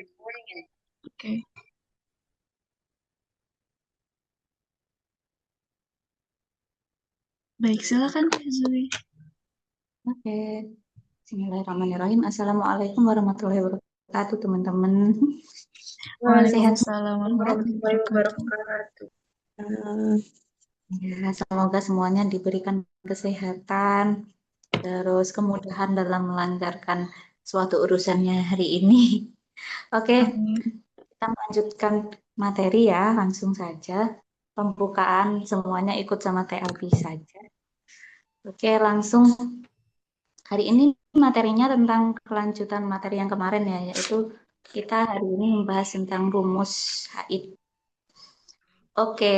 Oke, baik silakan Kak Zui. Oke, Bismillahirrahmanirrahim. Assalamualaikum warahmatullahi wabarakatuh, teman-teman. Sehat Waalaikumsalam warahmatullahi semuanya. wabarakatuh. Ya, semoga semuanya diberikan kesehatan, terus kemudahan dalam melancarkan suatu urusannya hari ini. Oke, Amin. kita melanjutkan materi ya, langsung saja. Pembukaan semuanya ikut sama TLP saja. Oke, langsung hari ini materinya tentang kelanjutan materi yang kemarin ya, yaitu kita hari ini membahas tentang rumus HID. Oke,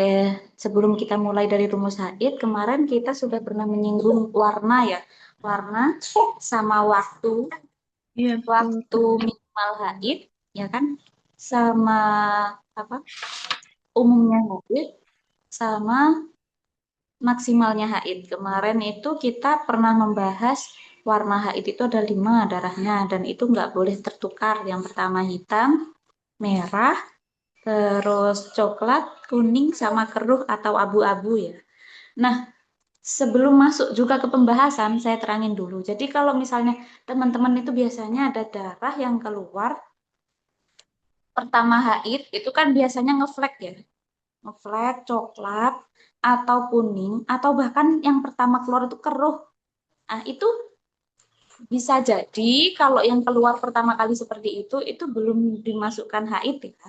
sebelum kita mulai dari rumus HID, kemarin kita sudah pernah menyinggung warna ya. Warna sama Iya betul. waktu minimal HID, ya kan? Sama apa? Umumnya HID, sama maksimalnya HID. Kemarin itu kita pernah membahas warna HID itu ada 5 darahnya dan itu nggak boleh tertukar. Yang pertama hitam, merah, terus coklat, kuning, sama keruh atau abu-abu ya. Nah, sebelum masuk juga ke pembahasan, saya terangin dulu. Jadi kalau misalnya teman-teman itu biasanya ada darah yang keluar pertama HID, itu kan biasanya ngeflek ya. Ngeflek, coklat, atau kuning, atau bahkan yang pertama keluar itu keruh. Nah, itu bisa jadi kalau yang keluar pertama kali seperti itu belum dimasukkan HID ya.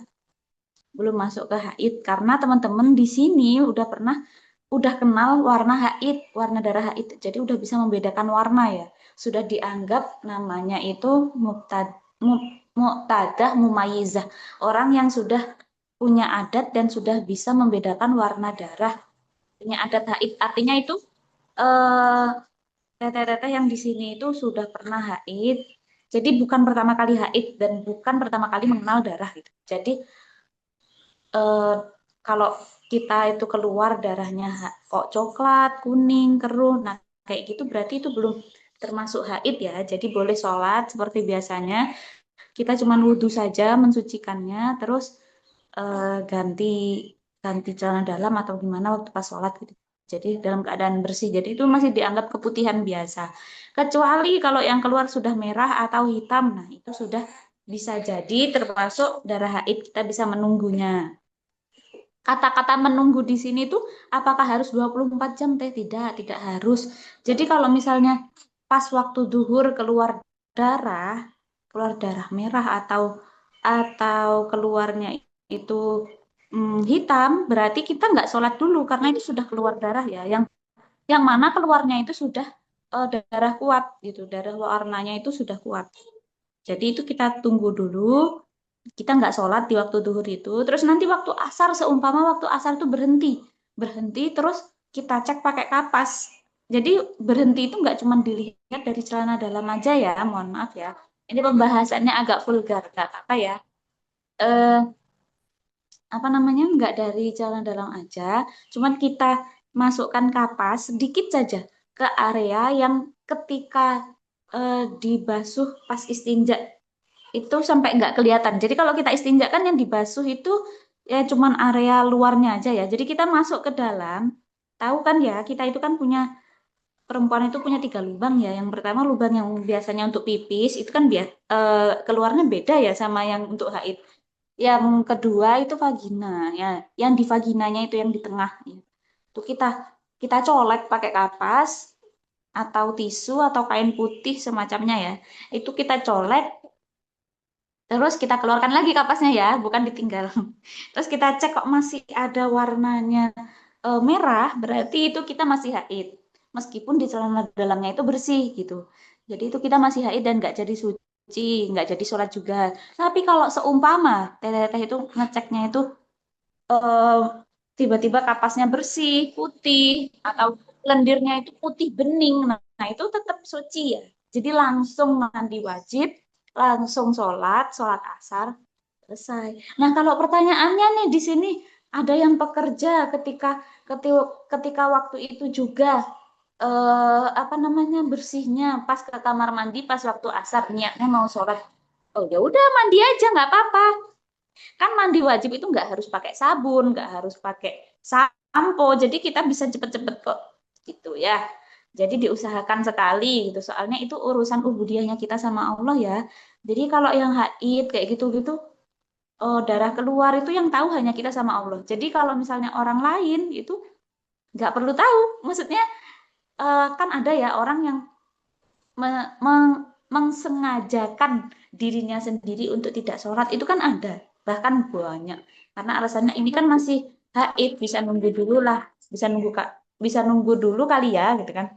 Belum masuk ke HID karena teman-teman di sini udah kenal warna HID, warna darah HID. Jadi udah bisa membedakan warna ya. Sudah dianggap namanya itu muqtadah mumayizah. Orang yang sudah punya adat dan sudah bisa membedakan warna darah. Punya adat HID artinya itu eh teteh-teteh yang di sini itu sudah pernah haid. Jadi bukan pertama kali haid dan bukan pertama kali mengenal darah gitu. Jadi eh, kalau kita itu keluar darahnya kok coklat, kuning, keruh, nah kayak gitu berarti itu belum termasuk haid ya. Jadi boleh sholat seperti biasanya. Kita cuma wudhu saja mensucikannya, terus ganti ganti celana dalam atau gimana waktu pas sholat gitu. Jadi dalam keadaan bersih. Jadi itu masih dianggap keputihan biasa. Kecuali kalau yang keluar sudah merah atau hitam, nah itu sudah bisa jadi termasuk darah haid, kita bisa menunggunya. Kata-kata menunggu di sini tuh apakah harus 24 jam teh? Tidak, tidak harus. Jadi kalau misalnya pas waktu duhur keluar darah merah atau keluarnya itu hitam, berarti kita nggak sholat dulu karena itu sudah keluar darah ya. Yang mana keluarnya itu sudah darah kuat gitu, darah warnanya itu sudah kuat. Jadi itu kita tunggu dulu, kita nggak sholat di waktu duhur itu, terus nanti waktu asar, seumpama waktu asar itu berhenti, terus kita cek pakai kapas. Jadi berhenti itu nggak cuma dilihat dari celana dalam aja ya, mohon maaf ya. Ini pembahasannya agak vulgar, nggak apa-apa ya. Eh, apa namanya, nggak dari celana dalam aja, cuman kita masukkan kapas sedikit saja ke area yang ketika dibasuh pas istinja itu sampai nggak kelihatan. Jadi kalau kita istinja kan yang dibasuh itu ya cuman area luarnya aja ya. Jadi kita masuk ke dalam, tahu kan ya, kita itu kan punya, perempuan itu punya 3 lubang ya. Yang pertama lubang yang biasanya untuk pipis itu kan keluarnya beda ya sama yang untuk haid. Yang kedua itu vagina ya. Yang di vaginanya itu yang di tengah ya. Itu kita kita colek pakai kapas atau tisu atau kain putih semacamnya ya. Itu kita colek. Terus kita keluarkan lagi kapasnya ya, bukan ditinggal. Terus kita cek kok masih ada warnanya merah, berarti itu kita masih haid. Meskipun di celana dalamnya itu bersih gitu. Jadi itu kita masih haid dan nggak jadi suci, nggak jadi sholat juga. Tapi kalau seumpama teteh itu ngeceknya itu eh, tiba-tiba kapasnya bersih, putih, atau lendirnya itu putih bening, nah itu tetap suci ya. Jadi langsung mandi wajib, langsung sholat asar, selesai. Nah kalau pertanyaannya nih di sini ada yang pekerja ketika, ketika waktu itu juga apa namanya bersihnya pas ke kamar mandi pas waktu asar niatnya mau sholat. Oh ya udah mandi aja nggak apa-apa. Kan mandi wajib itu nggak harus pakai sabun, nggak harus pakai sampo. Jadi kita bisa cepet-cepet kok gitu ya. Jadi diusahakan sekali gitu. Soalnya itu urusan ubudiahnya kita sama Allah ya. Jadi kalau yang haid kayak gitu-gitu, oh, darah keluar itu yang tahu hanya kita sama Allah. Jadi kalau misalnya orang lain itu nggak perlu tahu. Maksudnya kan ada ya orang yang mengsengajakan dirinya sendiri untuk tidak sholat itu kan ada, bahkan banyak. Karena alasannya ini kan masih haid, bisa nunggu dulu lah, bisa nunggu kak, bisa nunggu dulu kali ya, gitu kan.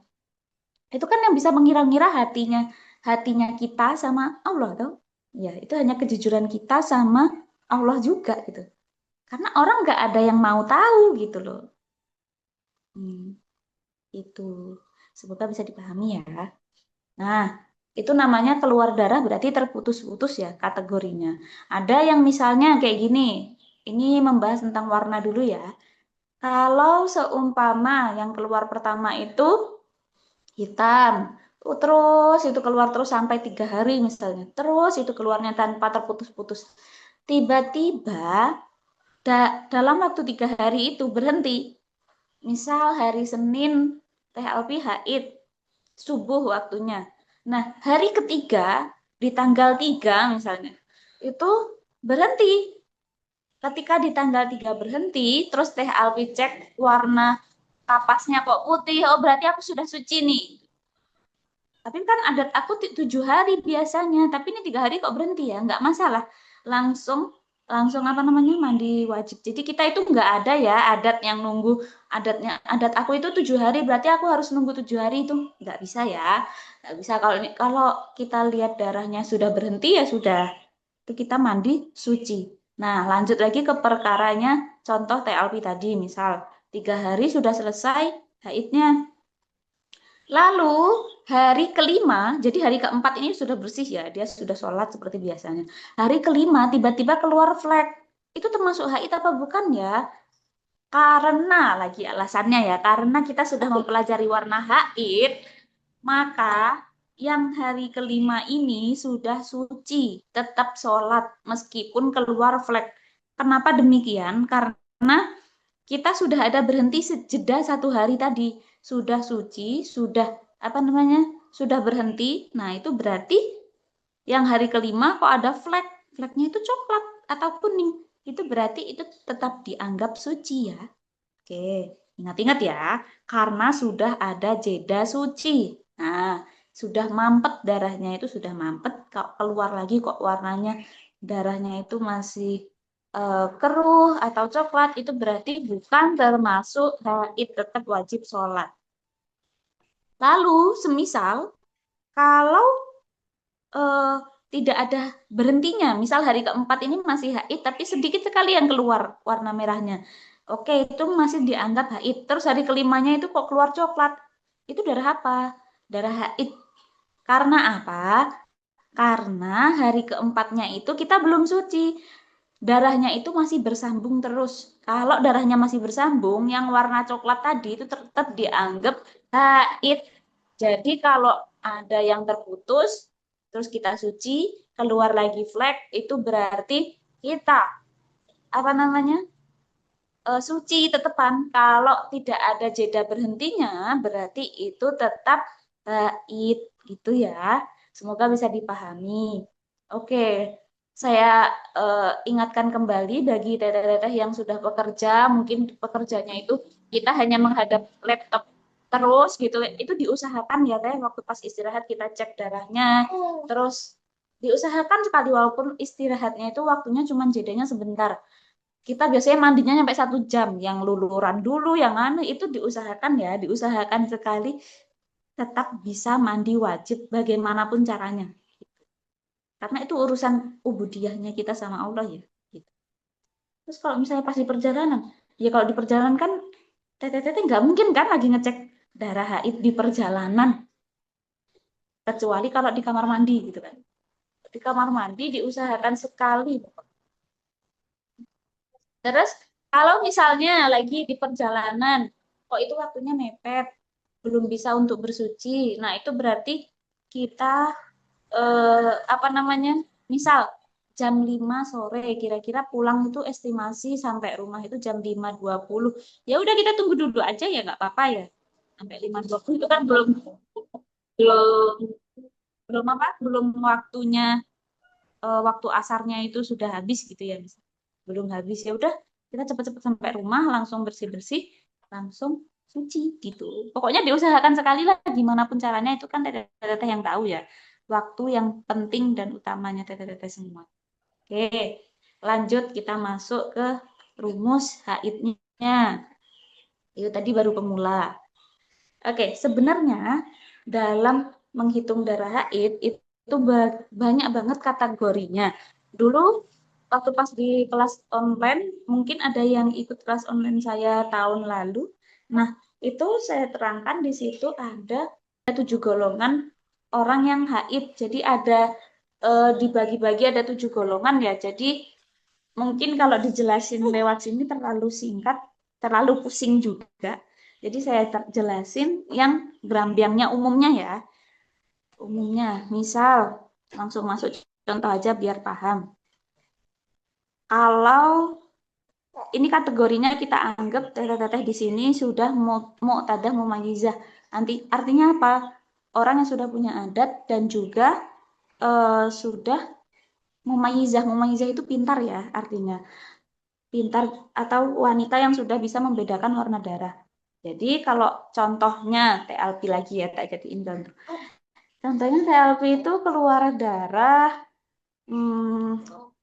Itu kan yang bisa mengira-ngira hatinya kita sama Allah tuh. Ya, itu hanya kejujuran kita sama Allah juga gitu. Karena orang nggak ada yang mau tahu gitu loh. Hmm, itu. Semoga bisa dipahami ya. Nah, itu namanya keluar darah berarti terputus-putus ya kategorinya. Ada yang misalnya kayak gini. Ini membahas tentang warna dulu ya. Kalau seumpama yang keluar pertama itu hitam, terus itu keluar terus sampai 3 hari misalnya. Terus itu keluarnya tanpa terputus-putus. Tiba-tiba dalam waktu 3 hari itu berhenti. Misal hari Senin TLP haid subuh waktunya. Nah, hari ketiga di tanggal 3 misalnya, itu berhenti. Ketika di tanggal 3 berhenti, terus Teh Alwi cek warna kapasnya kok putih, oh berarti aku sudah suci nih. Tapi kan adat aku 7 hari biasanya, tapi ini 3 hari kok berhenti ya, nggak masalah. Langsung langsung apa namanya mandi wajib. Jadi kita itu nggak ada ya adat yang nunggu adat aku itu 7 hari berarti aku harus nunggu 7 hari itu nggak bisa ya, nggak bisa kalau kita lihat darahnya sudah berhenti ya sudah itu kita mandi suci. Nah lanjut lagi ke perkaranya contoh TLP tadi misal 3 hari sudah selesai haidnya. Lalu hari kelima, jadi hari keempat ini sudah bersih ya, dia sudah sholat seperti biasanya. Hari kelima tiba-tiba keluar flek. Itu termasuk haid apa bukan ya? Karena lagi alasannya ya, karena kita sudah mempelajari warna haid, maka yang hari kelima ini sudah suci, tetap sholat meskipun keluar flek. Kenapa demikian? Karena kita sudah ada berhenti jeda 1 hari tadi, sudah suci, sudah apa namanya, sudah berhenti. Nah itu berarti yang hari kelima kok ada flek, fleknya itu coklat atau kuning, itu berarti itu tetap dianggap suci ya. Oke, ingat-ingat ya, karena sudah ada jeda suci. Nah, sudah mampet darahnya itu sudah mampet, kok keluar lagi kok warnanya darahnya itu masih keruh atau coklat, itu berarti bukan termasuk haid, tetap wajib sholat. Lalu, semisal kalau eh, tidak ada berhentinya, misal hari keempat ini masih haid, tapi sedikit sekali yang keluar warna merahnya. Oke, itu masih dianggap haid. Terus hari kelimanya itu kok keluar coklat. Itu darah apa? Darah haid. Karena apa? Karena hari keempatnya itu kita belum suci. Darahnya itu masih bersambung terus. Kalau darahnya masih bersambung, yang warna coklat tadi itu tetap dianggap haid. Jadi kalau ada yang terputus, terus kita suci, keluar lagi flek, itu berarti kita apa namanya suci tetepan. Kalau tidak ada jeda berhentinya, berarti itu tetap haid gitu ya. Semoga bisa dipahami. Oke, saya ingatkan kembali bagi teteh-teteh yang sudah bekerja, mungkin pekerjanya itu kita hanya menghadap laptop terus gitu. Itu diusahakan ya teh waktu pas istirahat kita cek darahnya. Terus diusahakan sekali walaupun istirahatnya itu waktunya cuma jedanya sebentar. Kita biasanya mandinya sampai 1 jam, yang luluran dulu, yang anu itu diusahakan ya, diusahakan sekali tetap bisa mandi wajib bagaimanapun caranya. Karena itu urusan ubudiyahnya kita sama Allah ya. Gitu. Terus kalau misalnya pas di perjalanan, ya kalau di perjalanan kan teteh-teteh nggak mungkin kan lagi ngecek darah haid di perjalanan, kecuali kalau di kamar mandi gitu kan. Di kamar mandi diusahakan sekali. Terus kalau misalnya lagi di perjalanan, kok itu waktunya mepet, belum bisa untuk bersuci. Nah, itu berarti kita apa namanya? misal jam 5 sore, kira-kira pulang itu estimasi sampai rumah itu jam 5.20. Ya udah kita tunggu dulu aja ya, nggak apa-apa ya. Sampai 5.20 itu kan belum belum belum apa? Belum waktunya, waktu asarnya itu sudah habis gitu ya, misal. Belum habis ya udah kita cepet-cepet sampai rumah, langsung bersih-bersih, langsung suci gitu. Pokoknya diusahakan sekali lah gimana pun caranya, itu kan teteh yang tahu ya. Waktu yang penting dan utamanya teteh-teteh semua. Oke, lanjut kita masuk ke rumus haidnya. Itu tadi baru pemula. Oke, sebenarnya dalam menghitung darah haid itu banyak banget kategorinya. Dulu waktu pas di kelas online, mungkin ada yang ikut kelas online saya tahun lalu. Nah, itu saya terangkan di situ ada 7 golongan orang yang haid. Jadi ada, dibagi-bagi ada 7 golongan ya. Jadi mungkin kalau dijelasin lewat sini terlalu singkat, terlalu pusing juga. Jadi saya jelasin yang berambiangnya umumnya ya. Umumnya, misal langsung masuk contoh aja biar paham. Kalau ini kategorinya kita anggap teteh-teteh di sini sudah mu'tadah mumayyizah. Nanti artinya apa? Orang yang sudah punya adat dan juga sudah mumayyizah. Mumayyizah itu pintar ya artinya. Pintar atau wanita yang sudah bisa membedakan warna darah. Jadi kalau contohnya TLP lagi ya, tak jadiin contoh. Contohnya TLP itu keluar darah,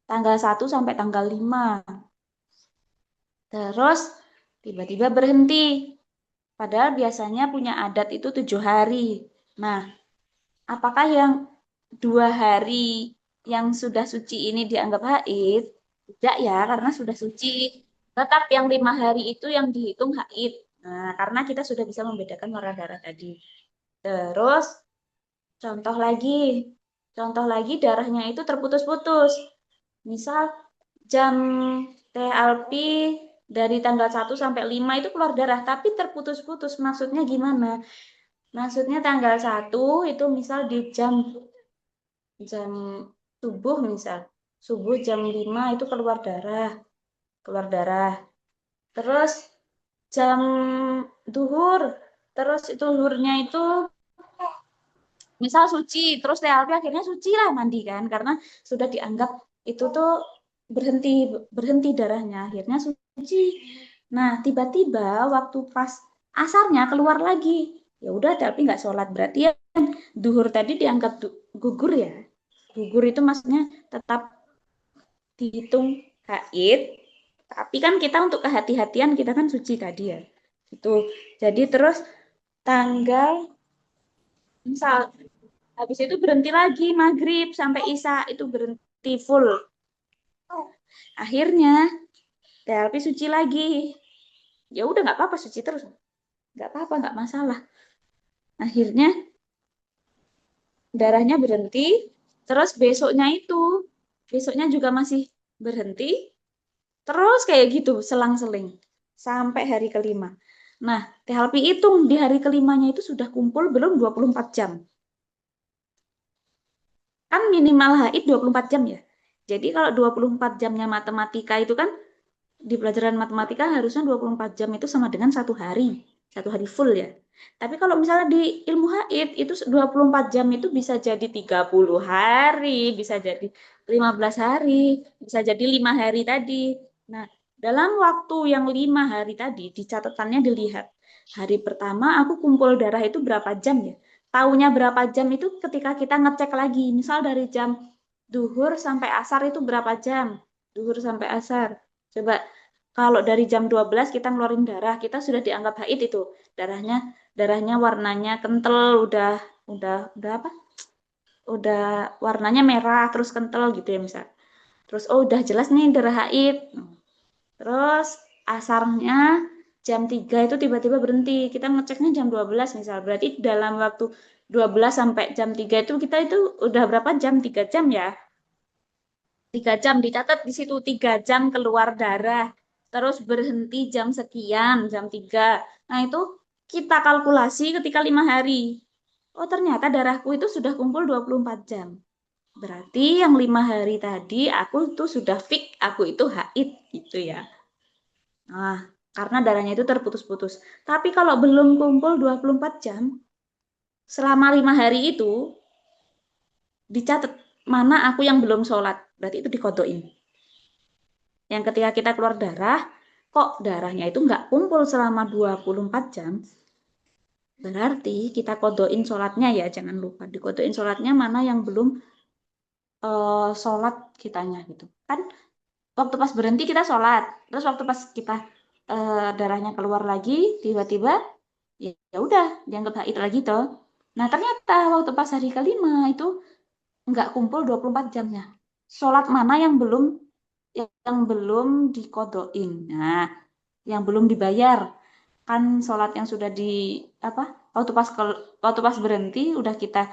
tanggal 1 sampai tanggal 5. Terus tiba-tiba berhenti. Padahal biasanya punya adat itu 7 hari. Nah, apakah yang 2 hari yang sudah suci ini dianggap haid? Tidak ya, karena sudah suci. Tetap yang 5 hari itu yang dihitung haid. Nah, karena kita sudah bisa membedakan warna darah tadi. Terus, contoh lagi. Contoh lagi darahnya itu terputus-putus. Misal jam TLP dari tanggal 1 sampai 5 itu keluar darah, tapi terputus-putus. Maksudnya gimana? Maksudnya tanggal 1 itu misal di jam jam subuh misal. Subuh jam 5 itu keluar darah. Keluar darah. Terus jam duhur. Terus itu duhurnya itu misal suci. Terus TLP akhirnya suci lah mandi kan. Karena sudah dianggap itu tuh berhenti berhenti darahnya. Akhirnya suci. Nah, tiba-tiba waktu pas asarnya keluar lagi. Ya udah tapi nggak sholat. Berarti ya duhur tadi dianggap gugur ya. Gugur itu maksudnya tetap dihitung haid, tapi kan kita untuk kehati-hatian kita kan suci tadi ya. Itu. Jadi terus tanggal misal habis itu berhenti lagi maghrib sampai isya itu berhenti full. Akhirnya TLP suci lagi. Ya udah nggak apa-apa suci terus. Nggak apa-apa, nggak masalah. Akhirnya darahnya berhenti, terus besoknya juga masih berhenti, terus kayak gitu, selang-seling. Sampai hari kelima. Nah, THP hitung di hari kelimanya itu sudah kumpul belum 24 jam. Kan minimal haid 24 jam ya. Jadi kalau 24 jamnya matematika itu kan di pelajaran matematika harusnya 24 jam itu sama dengan 1 hari. 1 hari full ya. Tapi kalau misalnya di ilmu haid itu 24 jam itu bisa jadi 30 hari, bisa jadi 15 hari, bisa jadi 5 hari tadi. Nah, dalam waktu yang 5 hari tadi, di catatannya dilihat. Hari pertama aku kumpul darah itu berapa jam ya? Taunya berapa jam itu ketika kita ngecek lagi. Misal dari jam duhur sampai asar itu berapa jam? Duhur sampai asar. Coba kalau dari jam 12 kita ngeluarin darah, kita sudah dianggap haid itu. Darahnya darahnya warnanya kental, udah apa? Udah warnanya merah terus kental gitu ya misal. Terus oh udah jelas nih darah haid. Terus asarnya jam 3 itu tiba-tiba berhenti. Kita ngeceknya jam 12 misal. Berarti dalam waktu 12 sampai jam 3 itu kita itu udah berapa jam? 3 jam ya. 3 jam dicatat di situ, 3 jam keluar darah, terus berhenti jam sekian, jam 3. Nah itu kita kalkulasi ketika 5 hari. Oh ternyata darahku itu sudah kumpul 24 jam. Berarti yang 5 hari tadi aku tuh sudah fix aku itu haid gitu ya. Nah, karena darahnya itu terputus-putus. Tapi kalau belum kumpul 24 jam, selama 5 hari itu dicatat mana aku yang belum sholat. Berarti itu dikodoin. Yang ketika kita keluar darah, kok darahnya itu nggak kumpul selama 24 jam, berarti kita kodoin sholatnya ya, jangan lupa. Dikodoin sholatnya mana yang belum sholat kitanya gitu. Kan waktu pas berhenti kita sholat, terus waktu pas kita darahnya keluar lagi, tiba-tiba ya udah dianggap haid lagi toh. Nah ternyata waktu pas hari kelima itu nggak kumpul 24 jamnya. Sholat mana yang belum dikodoin. Nah, yang belum dibayar. Kan sholat yang sudah di apa? Waktu pas berhenti udah kita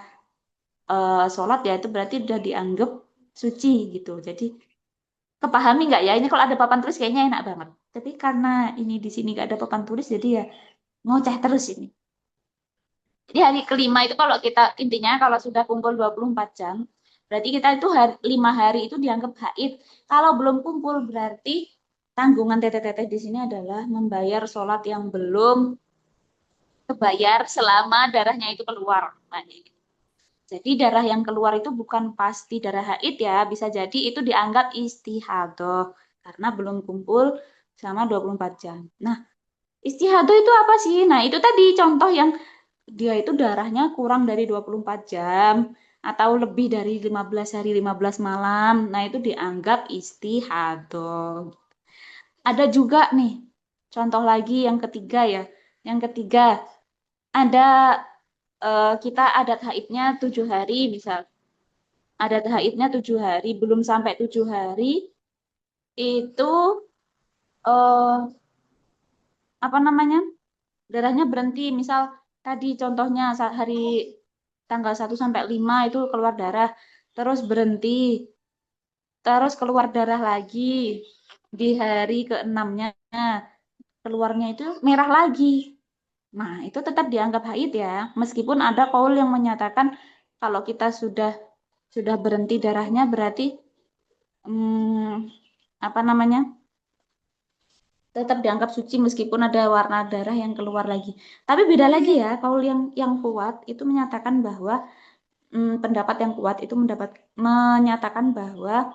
sholat ya itu berarti udah dianggap suci gitu. Jadi kepahami nggak ya? Ini kalau ada papan tulis kayaknya enak banget. Tapi karena ini di sini nggak ada papan tulis jadi ya ngoceh terus ini. Jadi hari kelima itu kalau kita intinya kalau sudah kumpul 24 jam, berarti kita itu 5 hari itu dianggap haid. Kalau belum kumpul berarti tanggungan teteh-teteh di sini adalah membayar sholat yang belum kebayar selama darahnya itu keluar. Nah, jadi darah yang keluar itu bukan pasti darah haid ya, bisa jadi itu dianggap istihadah karena belum kumpul selama 24 jam. Nah, istihadah itu apa sih? Nah, itu tadi contoh yang dia itu darahnya kurang dari 24 jam atau lebih dari 15 hari 15 malam. Nah, itu dianggap istihadah. Ada juga nih contoh lagi yang ketiga ya. Yang ketiga ada kita adat haidnya 7 hari misal. Adat haidnya 7 hari, belum sampai 7 hari itu eh, apa namanya? Darahnya berhenti. Misal tadi contohnya hari tanggal 1 sampai 5 itu keluar darah, terus berhenti, terus keluar darah lagi. Di hari ke-6-nya keluarnya itu merah lagi. Nah, itu tetap dianggap haid ya, meskipun ada kaul yang menyatakan kalau kita sudah berhenti darahnya berarti apa namanya? Tetap dianggap suci meskipun ada warna darah yang keluar lagi. Tapi beda lagi ya, kaul yang kuat itu menyatakan bahwa pendapat yang kuat itu menyatakan bahwa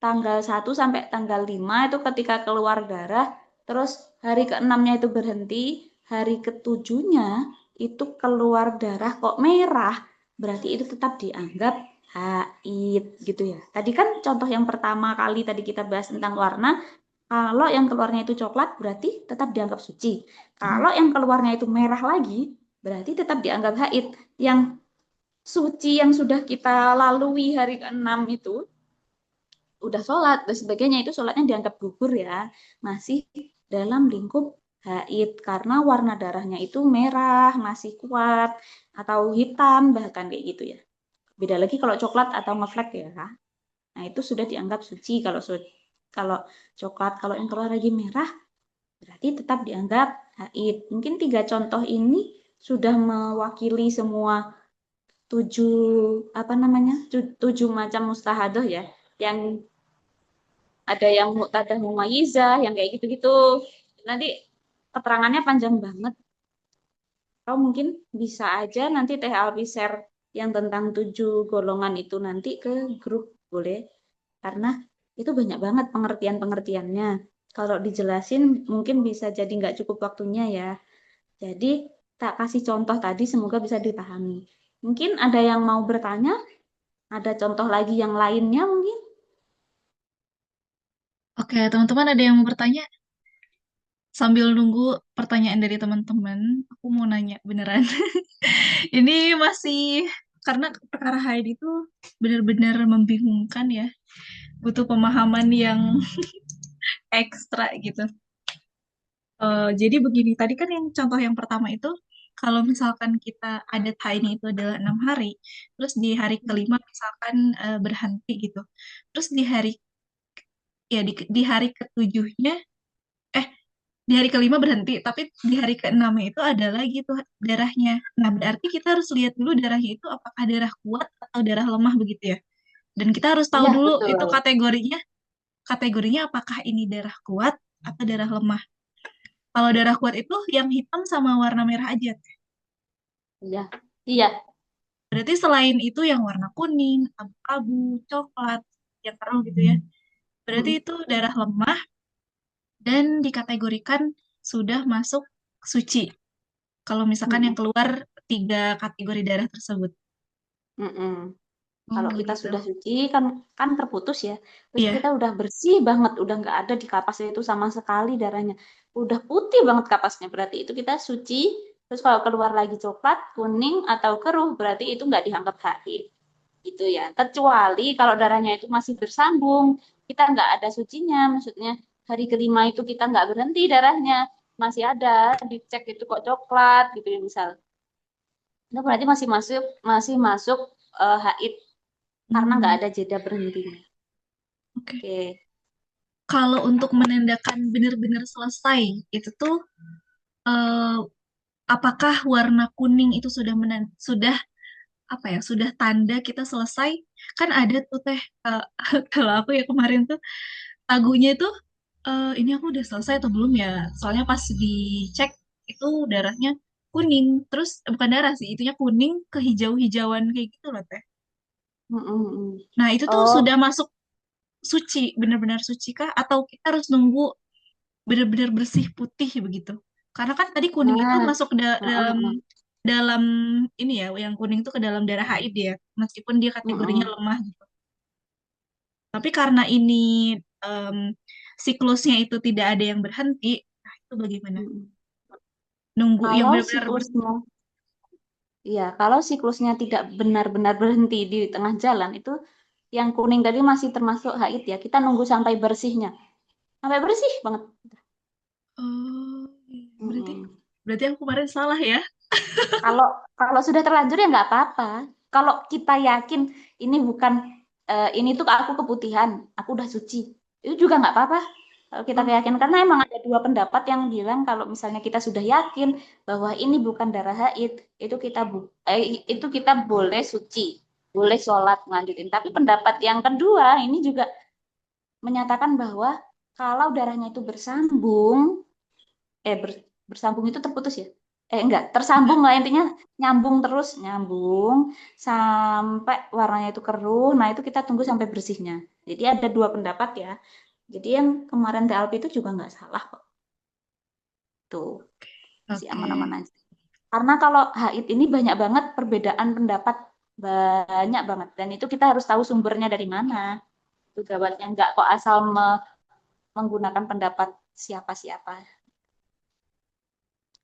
tanggal 1 sampai tanggal 5 itu ketika keluar darah, terus hari ke-6-nya itu berhenti, hari ke-7-nya itu keluar darah kok merah, berarti itu tetap dianggap haid gitu ya. Tadi kan contoh yang pertama kali tadi kita bahas tentang warna, kalau yang keluarnya itu coklat berarti tetap dianggap suci. Kalau yang keluarnya itu merah lagi, berarti tetap dianggap haid. Yang suci yang sudah kita lalui hari ke-6 itu udah sholat dan sebagainya itu sholatnya dianggap gugur ya, masih dalam lingkup haid karena warna darahnya itu merah masih kuat atau hitam bahkan kayak gitu ya. Beda lagi kalau coklat atau ngeflek ya. Nah itu sudah dianggap suci kalau coklat. Kalau yang keluar lagi merah berarti tetap dianggap haid. Mungkin 3 contoh ini sudah mewakili semua 7 macam mustahadah ya, yang ada yang muqtadah mumayyizah, yang kayak gitu-gitu. Nanti keterangannya panjang banget. Kau mungkin bisa aja nanti Teh Alfi share yang tentang 7 golongan itu nanti ke grup, boleh? Karena itu banyak banget pengertian-pengertiannya. Kalau dijelasin mungkin bisa jadi nggak cukup waktunya ya. Jadi tak kasih contoh tadi semoga bisa dipahami. Mungkin ada yang mau bertanya, ada contoh lagi yang lainnya mungkin? Oke, teman-teman ada yang mau bertanya? Sambil nunggu pertanyaan dari teman-teman, aku mau nanya beneran. Ini masih karena perkara haid itu benar-benar membingungkan ya. Butuh pemahaman yang ekstra gitu. Jadi begini, tadi kan yang contoh yang pertama itu, kalau misalkan kita adat haidnya itu adalah 6 hari, terus di hari kelima misalkan berhenti gitu. Terus di hari ketujuhnya, eh di hari kelima berhenti, tapi di hari keenamnya itu ada lagi tuh darahnya. Nah, berarti kita harus lihat dulu darahnya itu apakah darah kuat atau darah lemah begitu ya. Dan kita harus tahu Iya, dulu betul. itu kategorinya apakah ini darah kuat atau darah lemah. Kalau darah kuat itu yang hitam sama warna merah aja. Iya. Iya. Berarti selain itu yang warna kuning, abu-abu, coklat, yang keruh gitu ya. Berarti Mm-mm. itu darah lemah dan dikategorikan sudah masuk suci. Kalau misalkan yang Mm-mm. keluar tiga kategori darah tersebut. Mm-mm. Oh Kalau kita gitu. sudah suci kan kan terputus ya. Terus Iya. kita udah bersih banget, udah nggak ada di kapasnya itu sama sekali darahnya. Udah putih banget kapasnya. Berarti itu kita suci. Terus kalau keluar lagi coklat, kuning atau keruh, berarti itu nggak dianggap haid. Gitu ya. Kecuali kalau darahnya itu masih bersambung, kita nggak ada sucinya. Maksudnya hari kelima itu kita nggak berhenti darahnya, masih ada, dicek itu kok coklat gitu ya misal. Itu berarti masih masuk haid karena nggak Hmm, ada jeda berhentinya. oke. Oke. Kalau untuk menandakan benar-benar selesai, itu tuh eh, apakah warna kuning itu sudah apa ya, sudah tanda kita selesai? Kan ada tuh teh, eh, kalau aku ya kemarin tuh lagunya itu ini aku udah selesai atau belum ya? Soalnya pas dicek itu darahnya kuning, terus bukan darah sih, itunya kuning kehijau-hijauan kayak gitu loh teh. Mm, mm, mm. Nah itu tuh Oh, sudah masuk suci, benar-benar suci kah? Atau kita harus nunggu benar-benar bersih putih begitu? Karena kan tadi kuning itu nah, masuk mm, dalam mm, dalam ini ya, yang kuning itu ke dalam darah haid ya, meskipun dia mm, kategorinya mm, lemah gitu. Tapi karena ini em, siklusnya itu tidak ada yang berhenti, nah itu bagaimana? mm, mm. Nunggu yang Kalau benar-benar siklusnya, ya, kalau siklusnya tidak benar-benar berhenti di tengah jalan itu, yang kuning tadi masih termasuk haid ya. Kita nunggu sampai bersihnya, sampai bersih banget. oh, Mm, berarti mm. berarti aku kemarin salah ya. Kalau kalau sudah terlanjur ya nggak apa-apa. Kalau kita yakin ini bukan ini tuh aku keputihan, aku udah suci, itu juga nggak apa-apa. Kalau kita Oh, keyakinan karena emang ada dua pendapat yang bilang kalau misalnya kita sudah yakin bahwa ini bukan darah haid, itu itu kita boleh suci, boleh sholat lanjutin. Tapi pendapat yang kedua ini juga menyatakan bahwa kalau darahnya itu bersambung itu terputus ya? Enggak, tersambung enggak. lah intinya nyambung terus, nyambung sampai warnanya itu keruh. Nah, itu kita tunggu sampai bersihnya. Jadi ada dua pendapat ya. Jadi yang kemarin TLP itu juga nggak salah kok. Tuh, masih Oke. aman-aman aja. Karena kalau haid ini banyak banget perbedaan pendapat, banyak banget. Dan itu kita harus tahu sumbernya dari mana. Itu gawatnya nggak kok asal menggunakan pendapat siapa-siapa.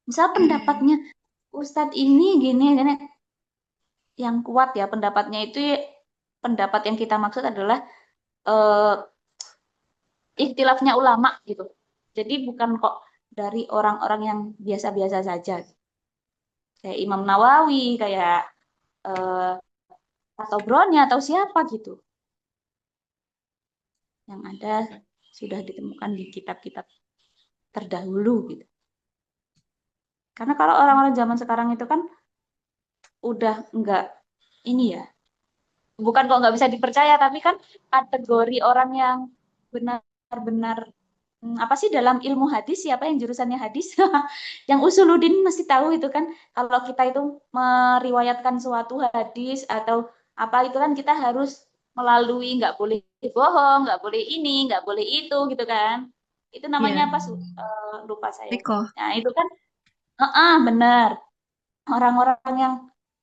Misal Oke. pendapatnya Ustadz ini gini, gini, yang kuat ya pendapatnya itu pendapat yang kita maksud adalah eh, ikhtilafnya ulama gitu. Jadi bukan kok dari orang-orang yang biasa-biasa saja. Kayak Imam Nawawi, kayak eh, atau Brony atau siapa gitu. Yang ada sudah ditemukan di kitab-kitab terdahulu gitu. Karena kalau orang-orang zaman sekarang itu kan udah enggak ini ya, bukan kok nggak bisa dipercaya, tapi kan kategori orang yang benar-benar apa sih dalam ilmu hadis siapa yang jurusannya hadis yang usuluddin mesti tahu itu kan kalau kita itu meriwayatkan suatu hadis atau apa itu kan kita harus melalui nggak boleh bohong, nggak boleh ini, nggak boleh itu gitu kan. Itu namanya Iya, apa lupa saya. Riko. Nah itu kan benar orang-orang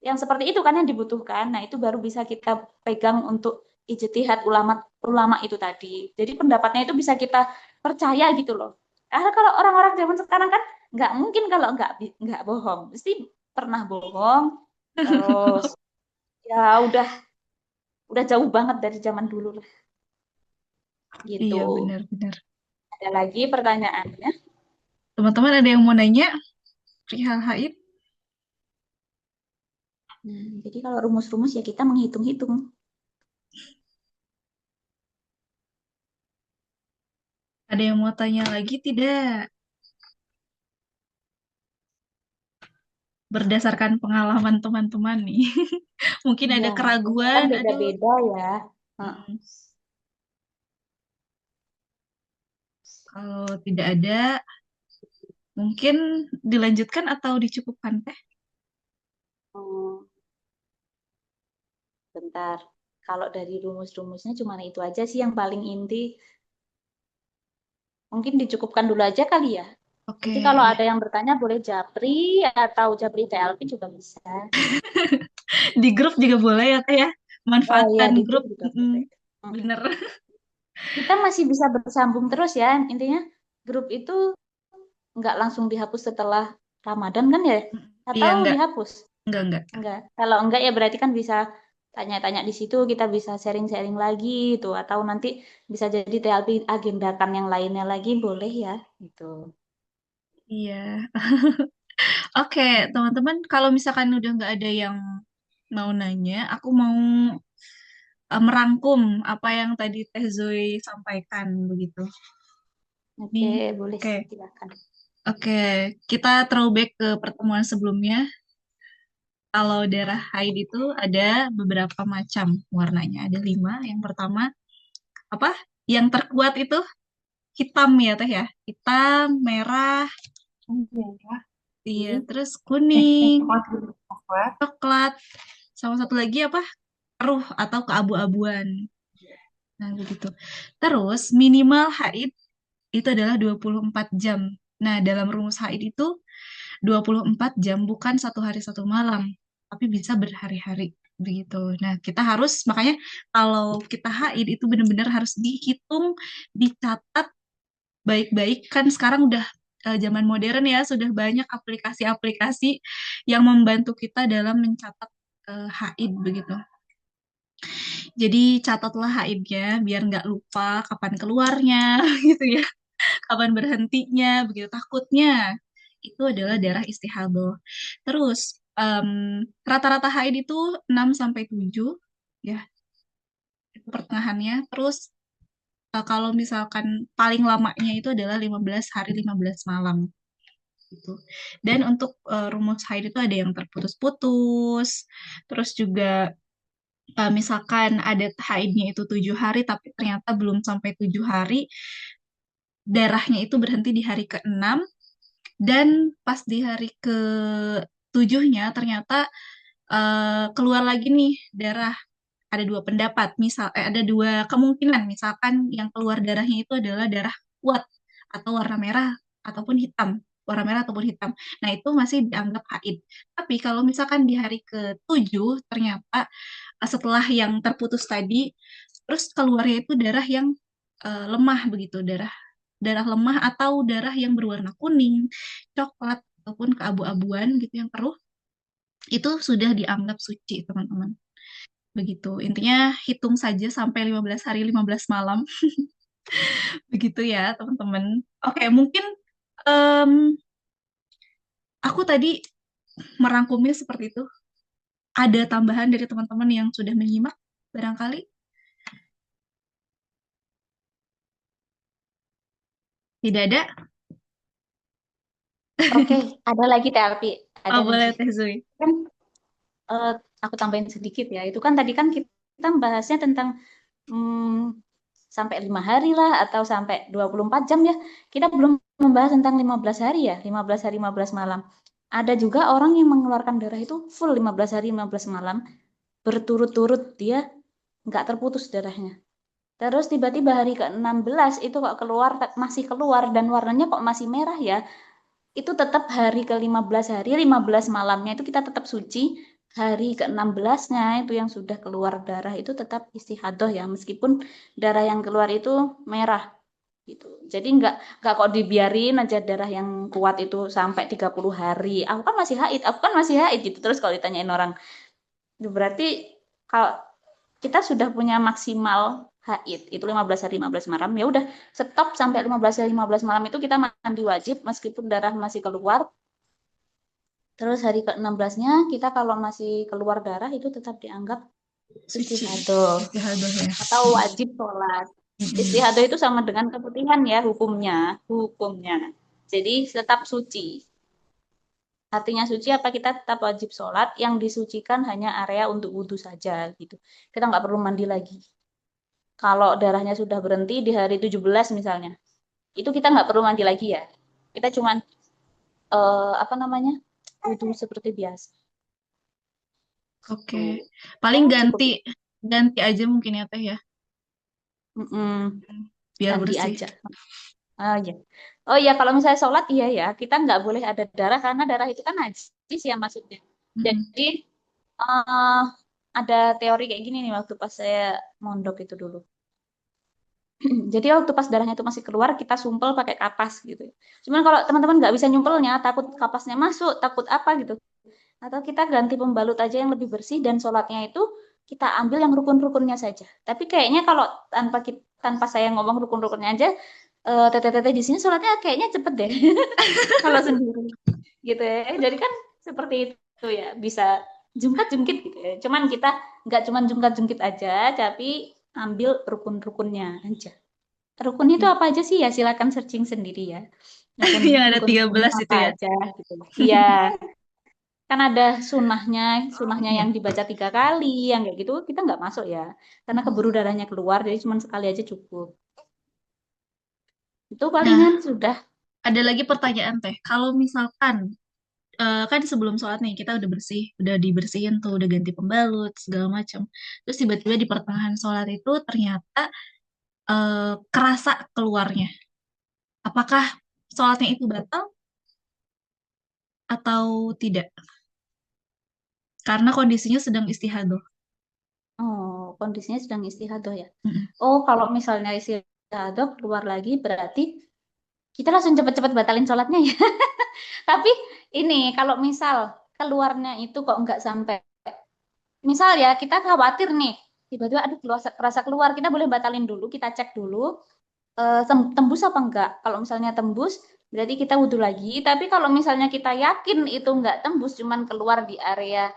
yang seperti itu kan yang dibutuhkan. Nah, itu baru bisa kita pegang untuk ijtihad ulama ulama itu tadi. Jadi pendapatnya itu bisa kita percaya gitu loh. Karena kalau orang-orang zaman sekarang kan nggak mungkin kalau nggak bohong, mesti pernah bohong. Terus ya udah jauh banget dari zaman dulu lah gitu. Iya, benar-benar. Ada lagi pertanyaannya? Teman-teman ada yang mau nanya perihal haid? Nah, jadi kalau rumus-rumus ya kita menghitung-hitung. Ada yang mau tanya lagi tidak? Berdasarkan pengalaman teman-teman nih. Mungkin Iya, ada soalnya kan keraguan, aduh, beda-beda ya. Nah, Hmm, kalau tidak ada, mungkin dilanjutkan atau dicukupkan teh? hmm, bentar. Kalau dari rumus-rumusnya cuma itu aja sih yang paling inti. Mungkin dicukupkan dulu aja kali ya. Oke, Nanti kalau ya. ada yang bertanya boleh Japri atau Japri TLP juga bisa. Di grup juga boleh ya teh ya. Oh iya, Manfaatkan di grup. grup juga Mm-mm, boleh. Mm-mm. bener. Kita masih bisa bersambung terus ya. Intinya grup itu nggak langsung dihapus setelah Ramadan kan ya? Iya, Atau enggak. dihapus? Enggak. Enggak. Kalau enggak ya berarti kan bisa tanya-tanya di situ, kita bisa sharing-sharing lagi itu. Atau nanti bisa jadi TLP agendakan yang lainnya lagi boleh ya. Gitu. Iya. Oke, teman-teman, kalau misalkan udah nggak ada yang mau nanya, aku mau merangkum apa yang tadi Teh Zoe sampaikan begitu. Oke, Nih, boleh oke, silakan. oke, kita throwback ke pertemuan sebelumnya. Kalau darah haid itu ada beberapa macam warnanya, ada 5. Yang pertama apa? Yang terkuat itu hitam ya Teh ya, hitam, merah, Merah, iya, putih. terus kuning, Coklat dulu. Coklat. coklat, sama satu lagi apa? Keruh atau keabu-abuan. Nah, begitu. Terus minimal haid itu adalah 24 jam. Nah, dalam rumus haid itu 24 jam bukan 1 hari 1 malam, tapi bisa berhari-hari begitu. Nah, kita harus makanya kalau kita haid itu benar-benar harus dihitung, dicatat baik-baik. Kan sekarang udah zaman modern ya, sudah banyak aplikasi-aplikasi yang membantu kita dalam mencatat haid begitu. Jadi catatlah haidnya biar nggak lupa kapan keluarnya gitu ya, kapan berhentinya begitu. Takutnya itu adalah darah istihadah. Terus rata-rata haid itu 6 sampai 7 ya, itu pertengahannya. Terus kalau misalkan paling lamanya itu adalah 15 hari 15 malam gitu. Dan untuk rumus haid itu ada yang terputus-putus. Terus juga misalkan ada haidnya itu 7 hari tapi ternyata belum sampai 7 hari, darahnya itu berhenti di hari ke-6, dan pas di hari ke-7-nya ternyata keluar lagi nih darah. Ada dua pendapat, ada dua kemungkinan. Misalkan yang keluar darahnya itu adalah darah kuat atau warna merah ataupun hitam, warna merah ataupun hitam. Nah, itu masih dianggap haid. Tapi kalau misalkan di hari ke-7 ternyata setelah yang terputus tadi, terus keluarnya itu darah yang lemah begitu, darah darah lemah atau darah yang berwarna kuning, coklat ataupun keabu-abuan gitu yang keruh, itu sudah dianggap suci, teman-teman. Begitu. Intinya hitung saja sampai 15 hari 15 malam. Begitu ya, teman-teman. Oke, mungkin em, aku tadi merangkumnya seperti itu. Ada tambahan dari teman-teman yang sudah menyimak barangkali? Oke, Tidak ada? ada lagi TLP, Oh, ada boleh lagi. Teh Zui. Kan eh, aku tambahin sedikit ya. Itu kan tadi kan kita bahasnya tentang hmm, sampai 5 hari lah atau sampai 24 jam ya. Kita belum membahas tentang 15 hari ya, 15 hari 15 malam. Ada juga orang yang mengeluarkan darah itu full 15 hari 15 malam berturut-turut dia nggak terputus darahnya. Terus tiba-tiba hari ke-16 itu kok keluar masih keluar dan warnanya kok masih merah ya. Itu tetap hari ke-15 hari 15 malamnya itu kita tetap suci. Hari ke-16-nya itu yang sudah keluar darah itu tetap istihadah ya meskipun darah yang keluar itu merah gitu. Jadi nggak kok dibiarin aja darah yang kuat itu sampai 30 hari. Aku kan masih haid gitu. Terus kalau ditanyain orang, itu berarti kalau kita sudah punya maksimal haid itu 15 hari 15 malam, ya udah stop sampai 15 hari 15 malam itu kita mandi wajib meskipun darah masih keluar. Terus hari ke-16-nya kita kalau masih keluar darah itu tetap dianggap Suci. istihadah Istihadah ya. atau wajib sholat. Mm-mm. Istihadah itu sama dengan keputihan ya hukumnya. Jadi tetap suci. Artinya suci apa kita tetap wajib sholat, yang disucikan hanya area untuk wudhu saja gitu. Kita nggak perlu mandi lagi. Kalau darahnya sudah berhenti di hari 17 misalnya, itu kita nggak perlu mandi lagi ya. Kita cuman apa namanya? Wudhu seperti biasa. Oke. Tuh. Paling Ya, cukup. ganti ganti aja mungkin ya Teh ya. Mm-mm. Biar Ganti bersih. aja. Oh ya. Oh ya, kalau misalnya sholat, iya ya, kita nggak boleh ada darah karena darah itu kan najis ya maksudnya. Mm-mm. Jadi eh ada teori kayak gini nih waktu pas saya mondok itu dulu. Jadi waktu pas darahnya itu masih keluar, kita sumpel pakai kapas gitu. Cuman kalau teman-teman nggak bisa nyumpelnya, takut kapasnya masuk, takut apa gitu. Atau kita ganti pembalut aja yang lebih bersih dan sholatnya itu kita ambil yang rukun-rukunnya saja. Tapi kayaknya kalau tanpa saya ngomong rukun-rukunnya aja, teteh-teteh di sini sholatnya kayaknya cepet deh. Kalau sendiri gitu ya. Jadi kan seperti itu ya, bisa jungkat-jungkit gitu ya. Cuman kita nggak cuman jungkat-jungkit aja, tapi ambil rukun-rukunnya aja. Rukun itu apa aja sih ya? Silakan searching sendiri ya. Rukun Yang ada tiga rukun-rukun belas apa itu ya. aja gitu. Iya, kan ada sunahnya, sunahnya Iya. yang dibaca 3 kali, yang kayak gitu kita nggak masuk ya, karena Mm-mm. keburu darahnya keluar, jadi cuma sekali aja cukup. Itu Nah, palingan sudah. ada lagi pertanyaan Teh. Kalau misalkan kan sebelum sholat nih kita udah bersih, udah dibersihin tuh, udah ganti pembalut segala macam. Terus tiba-tiba di pertengahan sholat itu ternyata kerasa keluarnya. Apakah sholatnya itu batal atau tidak? Karena kondisinya sedang istihadah. Oh, kondisinya sedang istihadah ya. Mm-mm. Oh, kalau misalnya istihadah keluar lagi berarti kita langsung cepet-cepet batalin sholatnya ya. Tapi ini kalau misal keluarnya itu kok nggak sampai, misal ya kita khawatir nih, tiba-tiba aduh keluar, kerasa keluar, kita boleh batalin dulu, kita cek dulu tembus apa enggak. Kalau misalnya tembus, berarti kita wudhu lagi. Tapi kalau misalnya kita yakin itu enggak tembus, cuman keluar di area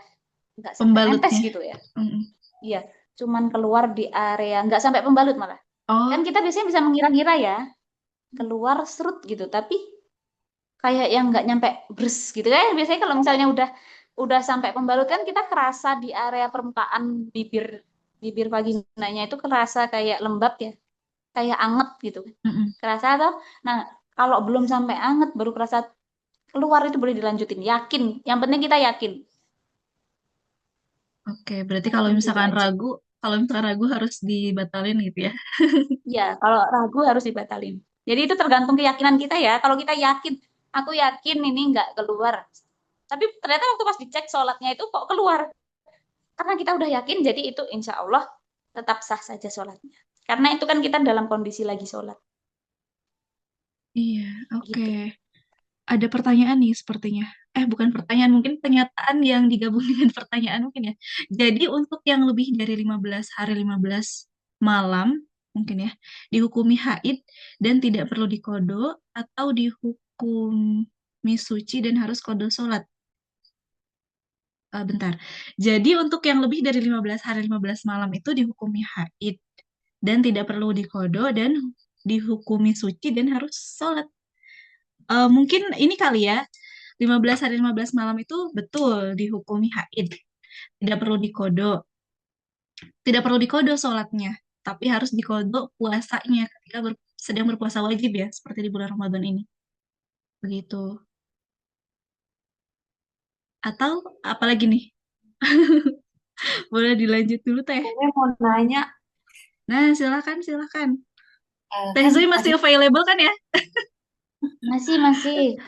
enggak sampai netes Pembalutnya. gitu ya. Mm-mm. Iya, cuman keluar di area enggak sampai pembalut malah. Kan Oh, kita biasanya bisa mengira-ngira ya, keluar serut gitu. Tapi kayak yang enggak nyampe bers gitu ya. Biasanya kalau misalnya udah sampai pembalut kan kita kerasa di area permukaan bibir bibir vaginanya itu kerasa kayak lembab ya, kayak anget gitu. mm-mm. Kerasa atau nah kalau belum sampai anget baru kerasa keluar itu boleh dilanjutin. Yakin. Yang penting kita yakin. Oke, berarti Yang kalau penting gitu misalkan aja. ragu, kalau misalkan ragu harus dibatalin gitu ya. Ya, kalau ragu harus dibatalin. Jadi itu tergantung keyakinan kita ya. Kalau kita yakin, aku yakin ini nggak keluar. Tapi ternyata waktu pas dicek sholatnya itu kok keluar. Karena kita udah yakin, jadi itu insya Allah tetap sah saja sholatnya. Karena itu kan kita dalam kondisi lagi sholat. Iya, oke. Gitu. Ada pertanyaan nih sepertinya. Bukan pertanyaan, mungkin pernyataan yang digabung dengan pertanyaan mungkin ya. Jadi untuk yang lebih dari 15 hari 15 malam mungkin ya, dihukumi haid dan tidak perlu dikodo atau dihukumi suci dan harus kodo sholat. Bentar. Jadi untuk yang lebih dari 15 hari 15 malam itu dihukumi haid dan tidak perlu dikodo dan dihukumi suci dan harus sholat. Mungkin ini kali ya, 15 hari 15 malam itu betul dihukumi haid. Tidak perlu dikodo. Tidak perlu dikodo sholatnya, tapi harus dikodo puasanya ketika sedang berpuasa wajib ya, seperti di bulan Ramadan ini. Begitu. Atau apalagi nih? Boleh dilanjut dulu, Teh. Saya mau nanya, Nah, silakan, silakan. Teh kan Zui tadi masih available kan ya? Masih, masih.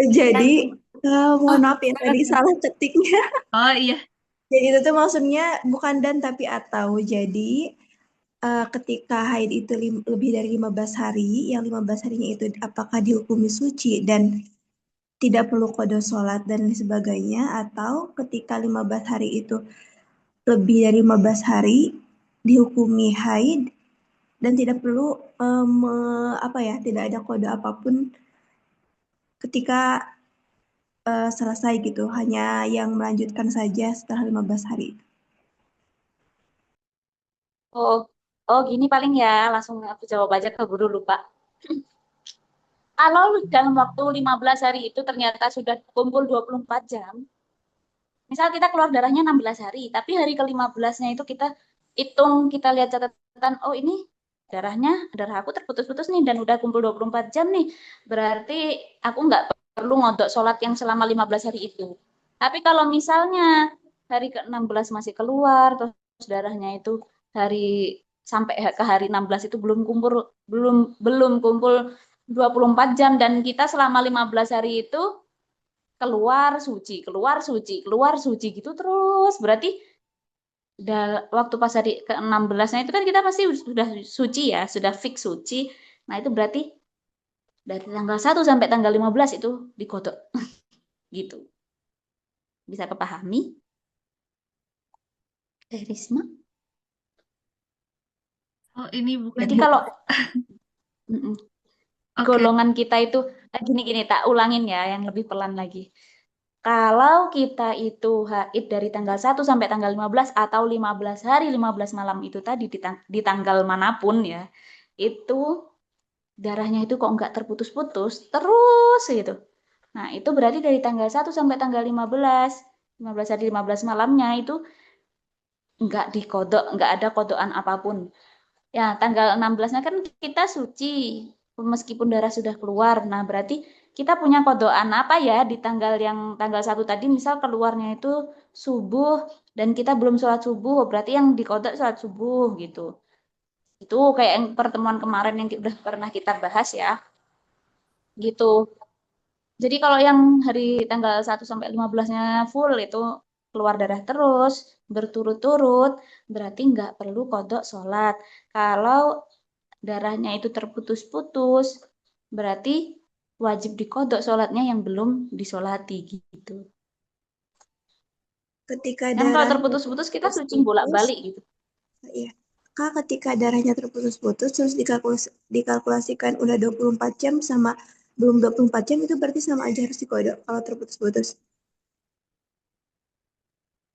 jadi Kan, mohon oh, maaf ya tadi salah ketiknya. Oh iya. Jadi itu tuh maksudnya bukan dan tapi atau. Jadi ketika haid itu lebih dari 15 hari, yang 15 harinya itu apakah dihukumi suci dan tidak perlu qada sholat dan sebagainya, atau ketika 15 hari itu lebih dari 15 hari dihukumi haid dan tidak perlu apa ya, tidak ada kode apapun ketika selesai gitu, hanya yang melanjutkan saja setelah 15 hari. oh, oh gini paling ya, langsung aku jawab aja keburu lupa. Kalau dalam waktu 15 hari itu ternyata sudah kumpul 24 jam, misal kita keluar darahnya 16 hari, tapi hari ke-15-nya itu kita hitung, kita lihat catatan catatan, oh ini darah aku terputus-putus nih dan udah kumpul 24 jam nih. Berarti aku nggak perlu ngodok sholat yang selama 15 hari itu. Tapi kalau misalnya hari ke-16 masih keluar, terus darahnya itu hari sampai ke hari 16 itu belum kumpul 24 jam dan kita selama 15 hari itu keluar suci, keluar suci gitu terus. Berarti waktu pas hari ke-16-nya itu kan kita pasti sudah suci ya, sudah fix suci. Nah, itu berarti dari tanggal 1 sampai tanggal 15 itu dikodok gitu. Bisa kepahami? Risma? Oh, ini Jadi bukannya. kalau Oke. golongan kita itu gini-gini tak ulangin ya yang lebih pelan lagi. Kalau kita itu haid dari tanggal 1 sampai tanggal 15 atau 15 hari 15 malam itu tadi di tanggal manapun ya, itu darahnya itu kok nggak terputus-putus, terus gitu. Nah, itu berarti dari tanggal 1 sampai tanggal 15 hari 15 malamnya itu nggak dikodok, nggak ada kodokan apapun. Ya, tanggal 16-nya kan kita suci, meskipun darah sudah keluar. Nah, berarti kita punya kodokan apa ya di tanggal 1 tadi, misal keluarnya itu subuh, dan kita belum sholat subuh, berarti yang dikodok sholat subuh gitu. Itu kayak yang pertemuan kemarin yang udah pernah kita bahas ya, gitu. Jadi kalau yang hari tanggal 1 sampai 15-nya full itu keluar darah terus, berturut-turut, berarti nggak perlu kodok sholat. Kalau darahnya itu terputus-putus, berarti wajib dikodok sholatnya yang belum disolati gitu. Ketika Kan kalau darahnya terputus-putus kita suci terputus-putus, bolak-balik gitu. ya. Kak, ketika darahnya terputus-putus, terus dikalkulasikan udah 24 jam sama belum 24 jam, itu berarti sama aja harus dikodok kalau terputus-putus.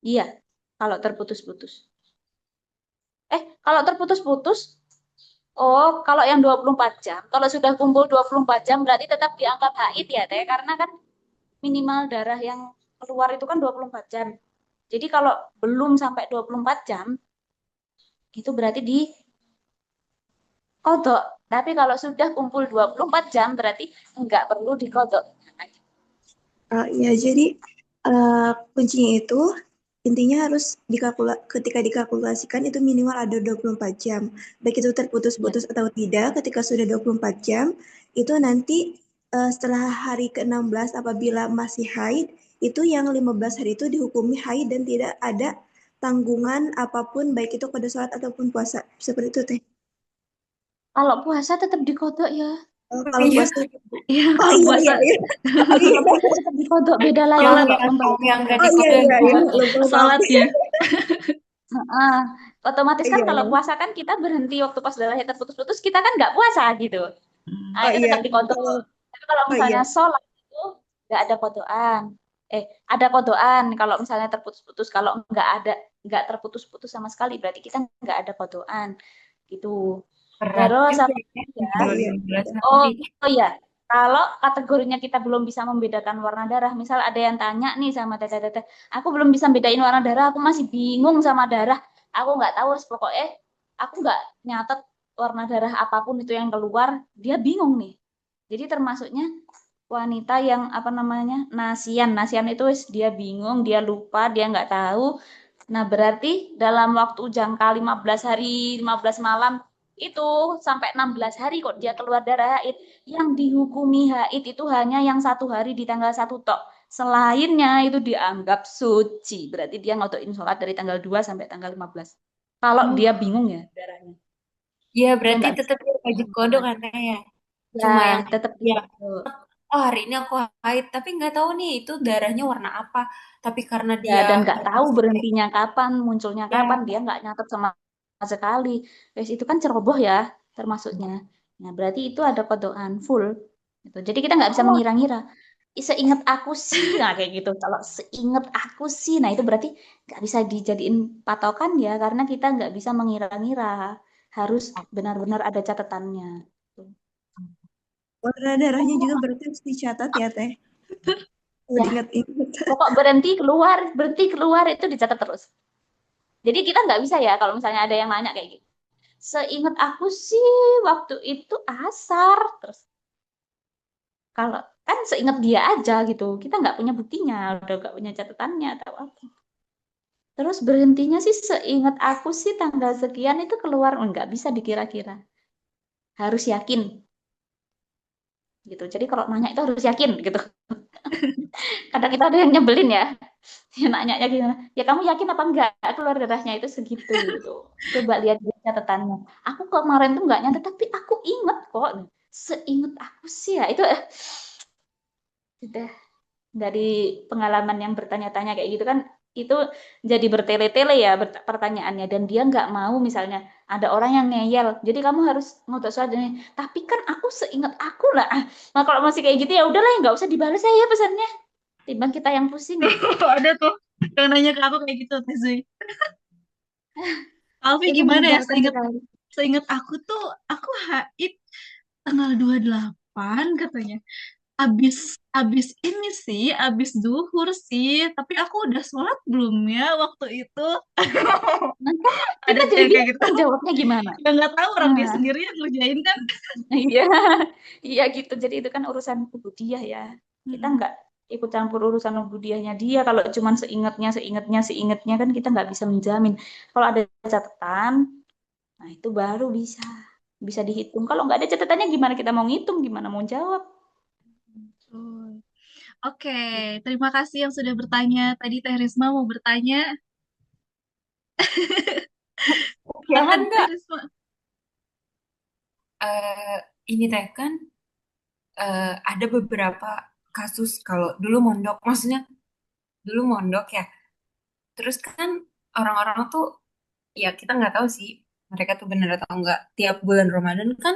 Iya, kalau terputus-putus. Kalau terputus-putus, oh, kalau yang 24 jam, kalau sudah kumpul 24 jam berarti tetap dianggap haid ya, Teh, karena kan minimal darah yang keluar itu kan 24 jam. Jadi kalau belum sampai 24 jam, itu berarti di kodok. Tapi kalau sudah kumpul 24 jam, berarti nggak perlu dikodok. Ya, jadi kuncinya itu intinya harus ketika dikalkulasikan itu minimal ada 24 jam. Baik itu Ya. terputus-putus atau tidak, ketika sudah 24 jam, itu nanti setelah hari ke-16 apabila masih haid, itu yang 15 hari itu dihukumi haid dan tidak ada tanggungan apapun, baik itu pada sholat ataupun puasa. Seperti itu, Teh. Kalau puasa tetap dikodok ya. Kalau Iya, puasa, iya, oh kalau iya, puasa iya, iya. Oh iya, Kalau puasa tetap dikodok, beda lagi sholat, kalau yang membayar yang nggak oh iya, dikode iya, iya. gimana tuh? Lupa, maaf. sholatnya. Heeh. Otomatis kan Iya, kalau iya. puasa kan kita berhenti waktu pas darahnya terputus-putus, kita kan nggak puasa gitu. Nah, Oh itu iya. tetap dikodok. Kalau Tapi kalau oh iya. misalnya sholat itu nggak ada kodokan. Ada kodokan kalau misalnya terputus-putus. Kalau nggak terputus-putus sama sekali, berarti kita nggak ada kodokan. Gitu. Berat Terus juga apa ya lagi ya? Oh iya. 15 Oh, hari. oh iya. Kalau kategorinya kita belum bisa membedakan warna darah, misal ada yang tanya nih sama teteh-teteh, aku belum bisa bedain warna darah, aku masih bingung sama darah, aku nggak tahu, pokoknya aku nggak nyatet warna darah apapun itu yang keluar, dia bingung nih. Jadi termasuknya wanita yang apa namanya nasian, nasian itu dia bingung, dia lupa, dia nggak tahu. Nah, berarti dalam waktu jangka 15 hari, 15 malam itu sampai 16 hari kok dia keluar darah haid. Yang dihukumi haid itu hanya yang 1 hari di tanggal 1 tok. Selainnya itu dianggap suci. Berarti dia ngotokin sholat dari tanggal 2 sampai tanggal 15. Kalau Oh, dia bingung ya darahnya. Ya Dia berarti nggak bisa. tetap wajib kode kan ya. Ya, Cuma yang tetap ya dikodok. oh hari ini aku haid tapi nggak tahu nih itu darahnya warna apa. Tapi karena Ya, dia dan nggak tahu terpaksa berhentinya kapan, munculnya kapan, ya dia nggak nyatet sama sekali. Wes itu kan ceroboh ya, termasuknya. Nah, berarti itu ada kodokan full. Gitu. Jadi kita nggak bisa oh, mengira-ngira. Seingat aku sih, nah kayak gitu. Kalau seingat aku sih, nah itu berarti nggak bisa dijadiin patokan ya, karena kita nggak bisa mengira-ngira. Harus benar-benar ada catatannya. Warna darahnya juga berarti harus dicatat ya, Teh. Oh, Ya, diingat-ingat. pokok berhenti keluar itu dicatat terus. Jadi kita nggak bisa ya kalau misalnya ada yang nanya kayak gitu. Seingat aku sih waktu itu asar. Terus kalau kan seingat dia aja gitu, kita nggak punya buktinya, udah nggak punya catatannya atau apa. Terus berhentinya sih seingat aku sih tanggal sekian itu keluar, nggak bisa dikira-kira. Harus yakin gitu. Jadi kalau nanya itu harus yakin gitu. Kadang kita ada yang nyebelin ya. Dia nanya ya gimana? Ya kamu yakin apa enggak keluar darahnya itu segitu gitu. Coba lihat di catatannya. Aku kemarin tuh nggak nyatet, tapi aku inget kok. Seinget aku sih ya itu sudah dari pengalaman yang bertanya-tanya kayak gitu kan itu jadi bertele-tele ya pertanyaannya dan dia nggak mau misalnya ada orang yang ngeyel jadi kamu harus ngotot soal ini tapi kan aku seingat aku lah nah kalau masih kayak gitu ya udahlah nggak usah dibalas ya pesannya timbang kita yang pusing gitu. Ada tuh yang nanya ke aku kayak gitu, Teh Zui. Alfi Itu gimana ya? menyebalkan sekali. Seingat aku tuh, aku haid tanggal 28 katanya. Abis ini sih, abis zuhur sih. Tapi aku udah sholat belum ya waktu itu? Nah, kan Ada kita tuh jadi yang kayak gitu. bingung jawabnya gimana. Ya nggak tahu orang dia Nah, sendiri yang ngerjain kan. iya, iya gitu. Jadi itu kan urusan ubudiyah ya. Kita Mm-mm. nggak ikut campur urusan ubudiyahnya dia. Kalau cuman seingatnya kan kita nggak bisa menjamin. Kalau ada catatan, nah itu baru bisa dihitung. Kalau nggak ada catatannya gimana kita mau ngitung, gimana mau jawab? Betul. Oke, terima kasih yang sudah bertanya. Tadi Teh Risma mau bertanya. Jangan Silakan Teh nggak Risma. eh ini teh kan ada beberapa kasus kalau dulu mondok, maksudnya dulu mondok ya. Terus kan orang-orang tuh ya kita nggak tahu sih mereka tuh bener atau enggak. Tiap bulan Ramadan kan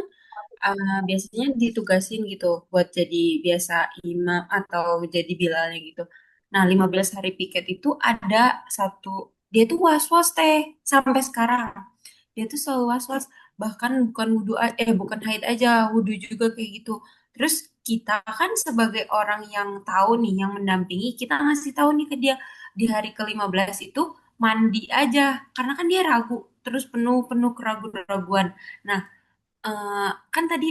biasanya ditugasin gitu buat jadi biasa imam atau jadi bilalnya gitu. Nah, 15 hari piket itu ada satu, dia tuh was-was teh sampai sekarang. Dia tuh selalu was-was, bahkan bukan bukan haid aja, wudhu juga kayak gitu. Terus kita kan sebagai orang yang tahu nih, yang mendampingi, kita ngasih tahu nih ke dia di hari ke-15 itu mandi aja, karena kan dia ragu, terus penuh keraguan-raguan. Nah, kan tadi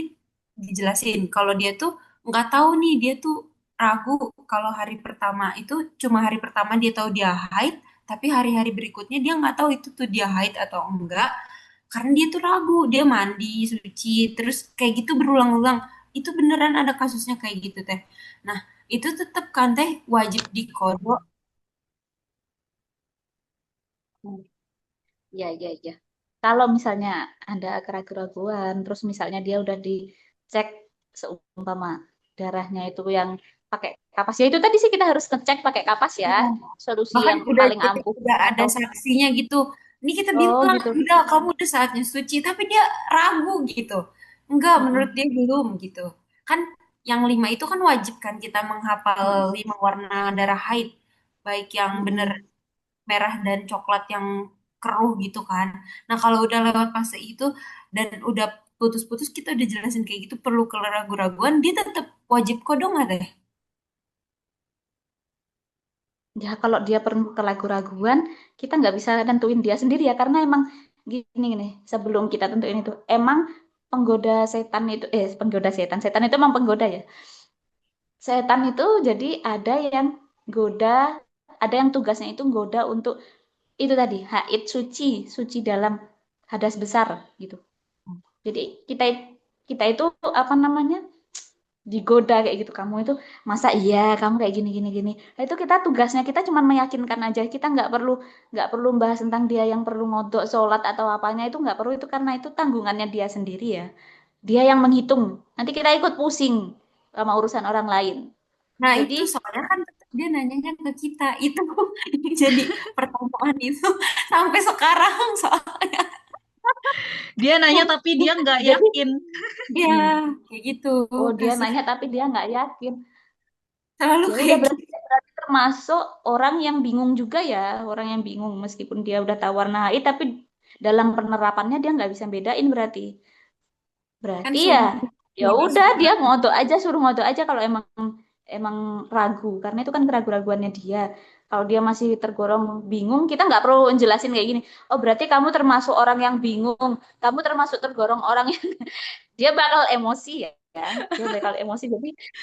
dijelasin kalau dia tuh nggak tahu nih dia tuh ragu kalau hari pertama itu cuma hari pertama dia tahu dia haid tapi hari-hari berikutnya dia nggak tahu itu tuh dia haid atau enggak karena dia tuh ragu dia mandi suci terus kayak gitu berulang-ulang itu beneran ada kasusnya kayak gitu teh. Nah itu tetap kan teh wajib dikodok. Iya, iya, iya. Kalau misalnya ada keraguan-keraguan, terus misalnya dia udah dicek seumpama darahnya itu yang pakai kapas ya itu tadi sih kita harus ngecek pakai kapas ya, solusi Bahkan yang udah paling ampuh udah ada atau saksinya gitu. Ini kita oh bilang, gitu. udah kamu udah saatnya suci, tapi dia ragu gitu. Enggak, menurut Mm-mm. dia belum gitu. Kan yang 5 itu kan wajib kan kita menghafal 5 warna darah haid. Baik yang bener Mm-mm. merah dan coklat yang keruh gitu kan. Nah kalau udah lewat fase itu dan udah putus-putus kita udah jelasin kayak gitu perlu keraguan-raguan, dia tetap wajib kodong nggak teh? Ya kalau dia perlu keraguan-raguan, kita nggak bisa tentuin dia sendiri ya karena emang gini nih sebelum kita tentuin itu emang penggoda setan setan itu emang penggoda ya. Setan itu jadi ada yang goda, ada yang tugasnya itu goda untuk itu tadi, haid suci, suci dalam hadas besar gitu. Jadi kita kita itu apa namanya? Digoda kayak gitu. Kamu itu masa iya kamu kayak gini gini gini. Nah, itu kita tugasnya kita cuma meyakinkan aja. Kita nggak perlu bahas tentang dia yang perlu ngodok sholat atau apanya itu nggak perlu itu karena itu tanggungannya dia sendiri ya. Dia yang menghitung. Nanti kita ikut pusing sama urusan orang lain. Nah Jadi itu soalnya kan tetap dia nanyanya ke kita itu jadi pertanyaan itu sampai sekarang soalnya Dia nanya tapi dia nggak jadi yakin. dia kayak gitu oh dia kasus nanya tapi dia nggak yakin. selalu Ya udah kayak berarti, gitu. berarti termasuk orang yang bingung juga ya, orang yang bingung meskipun dia udah tahu warna HI tapi dalam penerapannya dia nggak bisa bedain berarti. Kan Berarti ya sudah ya bodoh udah semua. dia ngodok aja suruh ngodok aja kalau emang emang ragu karena itu kan keraguan-raguannya dia. Kalau dia masih tergolong bingung, kita nggak perlu jelasin kayak gini. Oh, berarti kamu termasuk orang yang bingung. Kamu termasuk tergolong orang yang dia bakal emosi ya. Dia bakal emosi.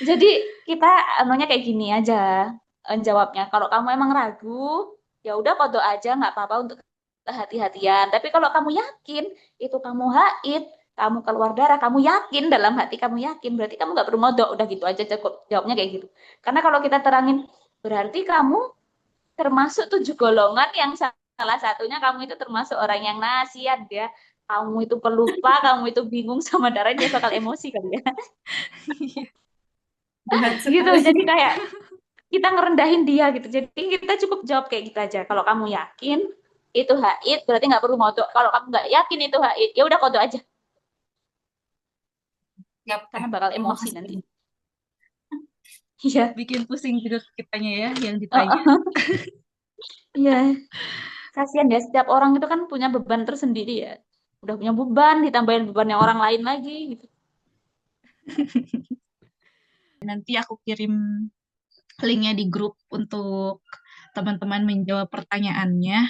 Jadi kita anunya kayak gini aja jawabnya. Kalau kamu emang ragu, ya udah kodok aja, nggak apa-apa untuk kehati-hatian. Tapi kalau kamu yakin itu kamu haid, kamu keluar darah, kamu yakin dalam hati kamu yakin, berarti kamu nggak perlu ngodok. Udah gitu aja cukup jawabnya kayak gitu. Karena kalau kita terangin, berarti kamu termasuk 7 golongan yang salah satunya kamu itu termasuk orang yang nasihat ya. Kamu itu pelupa, kamu itu bingung sama darah, dia bakal emosi kali ya. Jahat Gitu, sekali. jadi kayak kita ngerendahin dia gitu. Jadi kita cukup jawab kayak gitu aja. Kalau kamu yakin itu haid, berarti nggak perlu modok. Kalau kamu nggak yakin itu haid, ya udah kodok aja. Siap, Karena bakal terima emosi nanti. kasih. Iya. Bikin pusing juga kitanya ya yang ditanya. Oh, iya. Kasihan ya, setiap orang itu kan punya beban tersendiri ya. Udah punya beban, ditambahin beban yang orang lain lagi gitu. Nanti aku kirim linknya di grup untuk teman-teman menjawab pertanyaannya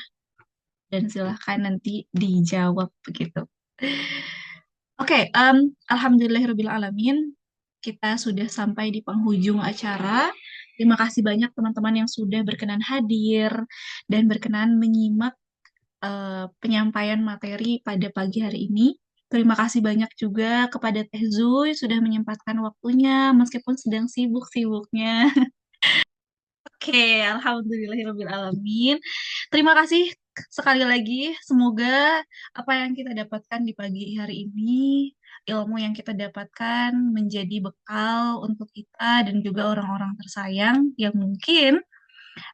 dan silahkan nanti dijawab begitu. Oke, alhamdulillahirrahmanirrahim. Kita sudah sampai di penghujung acara. Terima kasih banyak teman-teman yang sudah berkenan hadir dan berkenan menyimak penyampaian materi pada pagi hari ini. Terima kasih banyak juga kepada Teh Zui sudah menyempatkan waktunya meskipun sedang sibuk-sibuknya. Oke, alhamdulillahirrahmanirrahim. Terima kasih sekali lagi. Semoga apa yang kita dapatkan di pagi hari ini, ilmu yang kita dapatkan menjadi bekal untuk kita dan juga orang-orang tersayang yang mungkin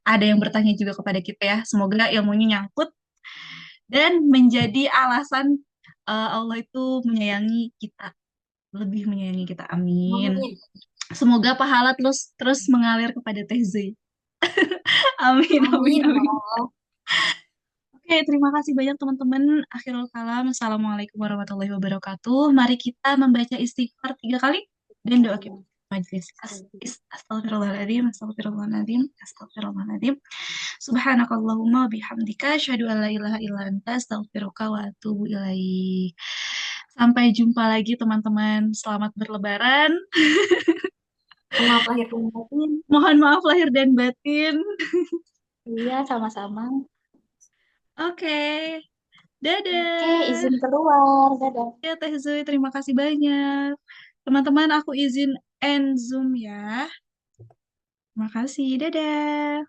ada yang bertanya juga kepada kita ya. Semoga ilmunya nyangkut dan menjadi alasan Allah itu menyayangi kita, lebih menyayangi kita. Amin. Amin. Semoga pahala terus terus mengalir kepada Teh Zui. Amin, amin, Amin, ya amin. Allah. Oke, terima kasih banyak teman-teman. Akhirul kalam. Assalamualaikum warahmatullahi wabarakatuh. Mari kita membaca istighfar 3 kali dan doa kita majlis. Astagfirullahaladzim, astagfirullahaladzim, astagfirullahaladzim. Subhanakallahumma bihamdika asyhadu an la ilaha illa anta astaghfiruka wa atubu ilaik. Sampai jumpa lagi teman-teman. Selamat berlebaran. Maaf lahir dan batin. Mohon maaf lahir dan batin. Iya, sama-sama. Oke. Oke, Dadah. izin keluar. Dadah. Ya, Teh Zui, terima kasih banyak. Teman-teman, aku izin end Zoom ya. Terima kasih. Dadah.